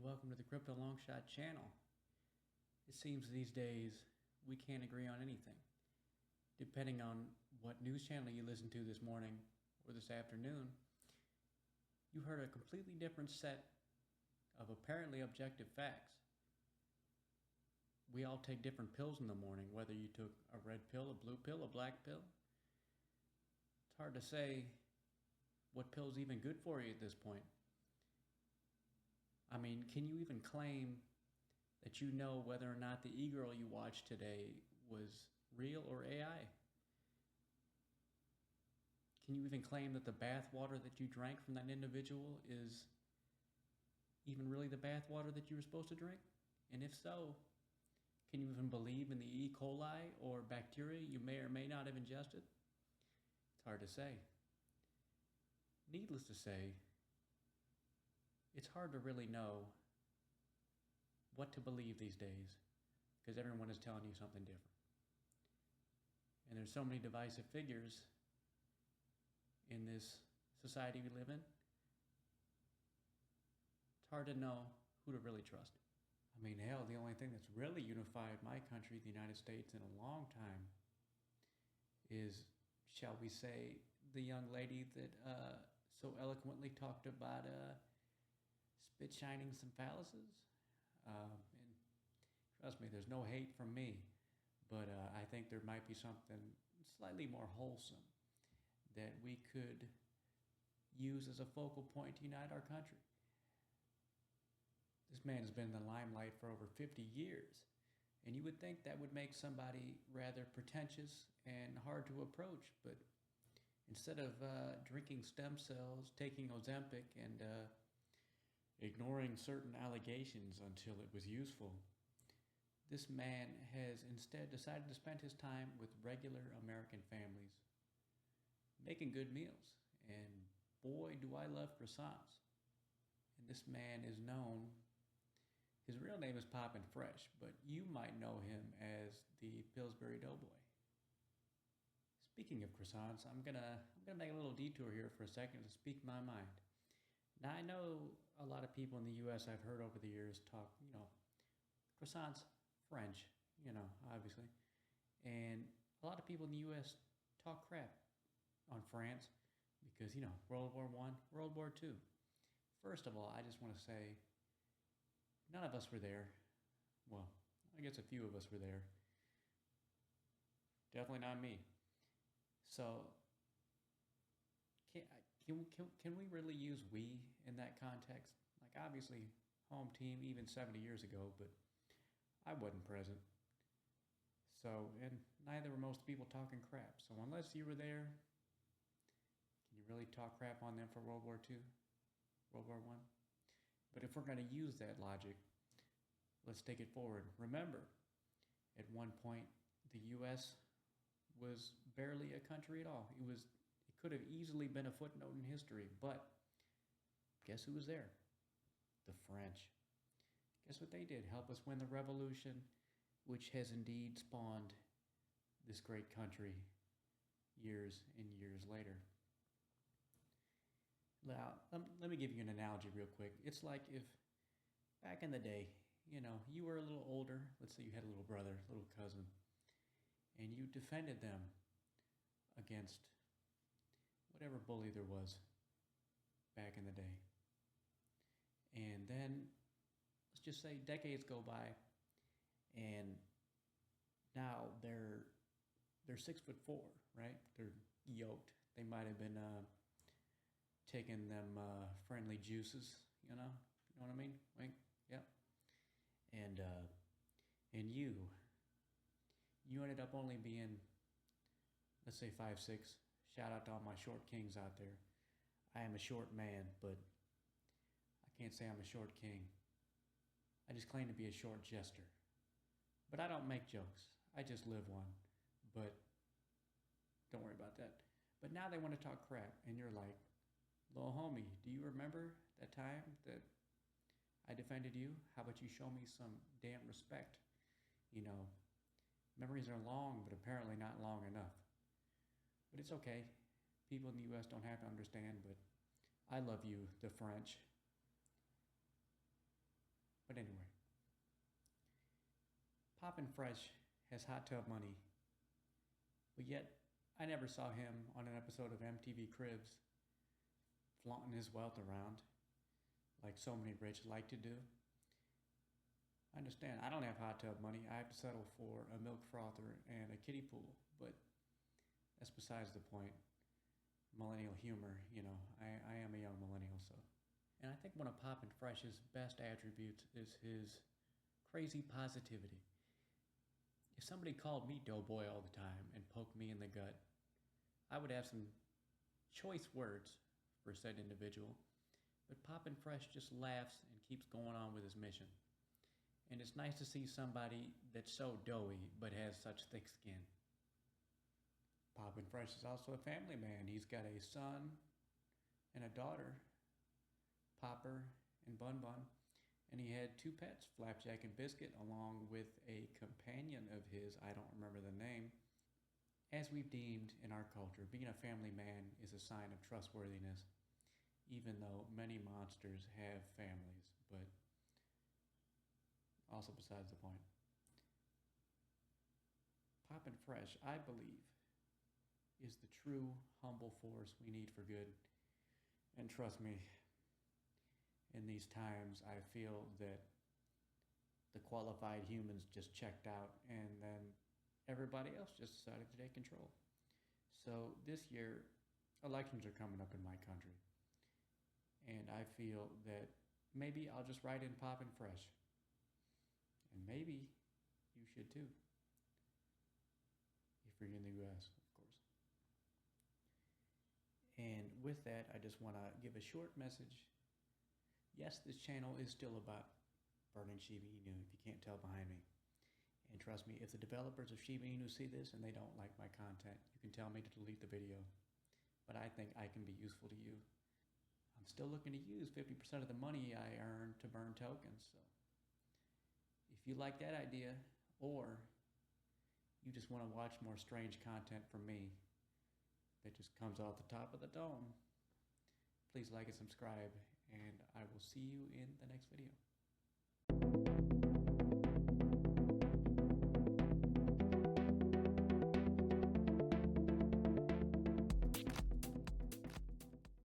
welcome to the Crypto Longshot channel. It seems these days we can't agree on anything. Depending on what news channel you listened to this morning or this afternoon, you heard a completely different set of apparently objective facts. We all take different pills in the morning, whether you took a red pill, a blue pill, a black pill. It's hard to say what pill's even good for you at this point. I mean, can you even claim that you know whether or not the e-girl you watched today was real or AI? Can you even claim that the bath water that you drank from that individual is even really the bath water that you were supposed to drink? And if so, can you even believe in the E. coli or bacteria you may or may not have ingested? It's hard to say. Needless to say, it's hard to really know what to believe these days because everyone is telling you something different. And there's so many divisive figures in this society we live in. It's hard to know who to really trust. I mean, hell, the only thing that's really unified my country, the United States, in a long time is, shall we say, the young lady that so eloquently talked about spit shining some phalluses. And trust me, there's no hate from me, but I think there might be something slightly more wholesome that we could use as a focal point to unite our country. This man has been in the limelight for over 50 years, and you would think that would make somebody rather pretentious and hard to approach, but instead of drinking stem cells, taking Ozempic, and ignoring certain allegations until it was useful, this man has instead decided to spend his time with regular American families, making good meals. And boy, do I love croissants. And this man is known, his real name is Poppin' Fresh, but you might know him as the Pillsbury Doughboy. Speaking of croissants, I'm gonna make a little detour here for a second to speak my mind. Now, I know a lot of people in the U.S. I've heard over the years talk, croissants, French, obviously. And a lot of people in the U.S. talk crap on France because, World War I, World War II. First of all, I just want to say none of us were there. Well, I guess a few of us were there. Definitely not me. So can we really use we in that context? Like, obviously, home team even 70 years ago, but I wasn't present. So, and neither were most people talking crap. So unless you were there, can you really talk crap on them for World War II, World War I? But if we're going to use that logic, let's take it forward. Remember, at one point, the U.S. was barely a country at all. It could have easily been a footnote in history, but guess who was there? The French. Guess what they did? Help us win the revolution, which has indeed spawned this great country years and years later. Now, let me give you an analogy real quick. It's like if back in the day, you were a little older. Let's say you had a little brother, little cousin, and you defended them against whatever bully there was back in the day. And then, let's just say decades go by, and now they're 6'4", right? They're yoked. They might have been taking them friendly juices, you know what I mean? Wink, yep. And you ended up only being, let's say 5'6". Shout out to all my short kings out there. I am a short man, but I can't say I'm a short king. I just claim to be a short jester. But I don't make jokes. I just live one. But don't worry about that. But now they want to talk crap, and you're like, little homie, do you remember that time that I defended you? How about you show me some damn respect? Memories are long, but apparently not long enough. But it's okay. People in the U.S. don't have to understand, but I love you, the French. Poppin' Fresh has hot tub money, but yet I never saw him on an episode of MTV Cribs flaunting his wealth around like so many rich like to do. I understand I don't have hot tub money. I have to settle for a milk frother and a kiddie pool, but that's besides the point. Millennial humor, I am a young millennial, so. And I think one of Poppin' Fresh's best attributes is his crazy positivity. If somebody called me doughboy all the time and poked me in the gut, I would have some choice words for said individual. But Poppin' Fresh just laughs and keeps going on with his mission. And it's nice to see somebody that's so doughy but has such thick skin. Poppin' Fresh is also a family man. He's got a son and a daughter, Popper and Bun Bun. And he had two pets, Flapjack and Biscuit, along with a companion of his, I don't remember the name. As we've deemed in our culture, being a family man is a sign of trustworthiness, even though many monsters have families, but also besides the point. Poppin' Fresh, I believe, is the true humble force we need for good. And trust me, in these times, I feel that the qualified humans just checked out and then everybody else just decided to take control. So this year, elections are coming up in my country. And I feel that maybe I'll just write in Poppin' Fresh. And maybe you should too. If you're in the US, of course. And with that, I just want to give a short message. Yes, this channel is still about burning Shiba Inu, if you can't tell behind me. And trust me, if the developers of Shiba Inu see this and they don't like my content, you can tell me to delete the video. But I think I can be useful to you. I'm still looking to use 50% of the money I earn to burn tokens. So if you like that idea, or you just want to watch more strange content from me that just comes off the top of the dome, please like and subscribe, and I will see you in the next video.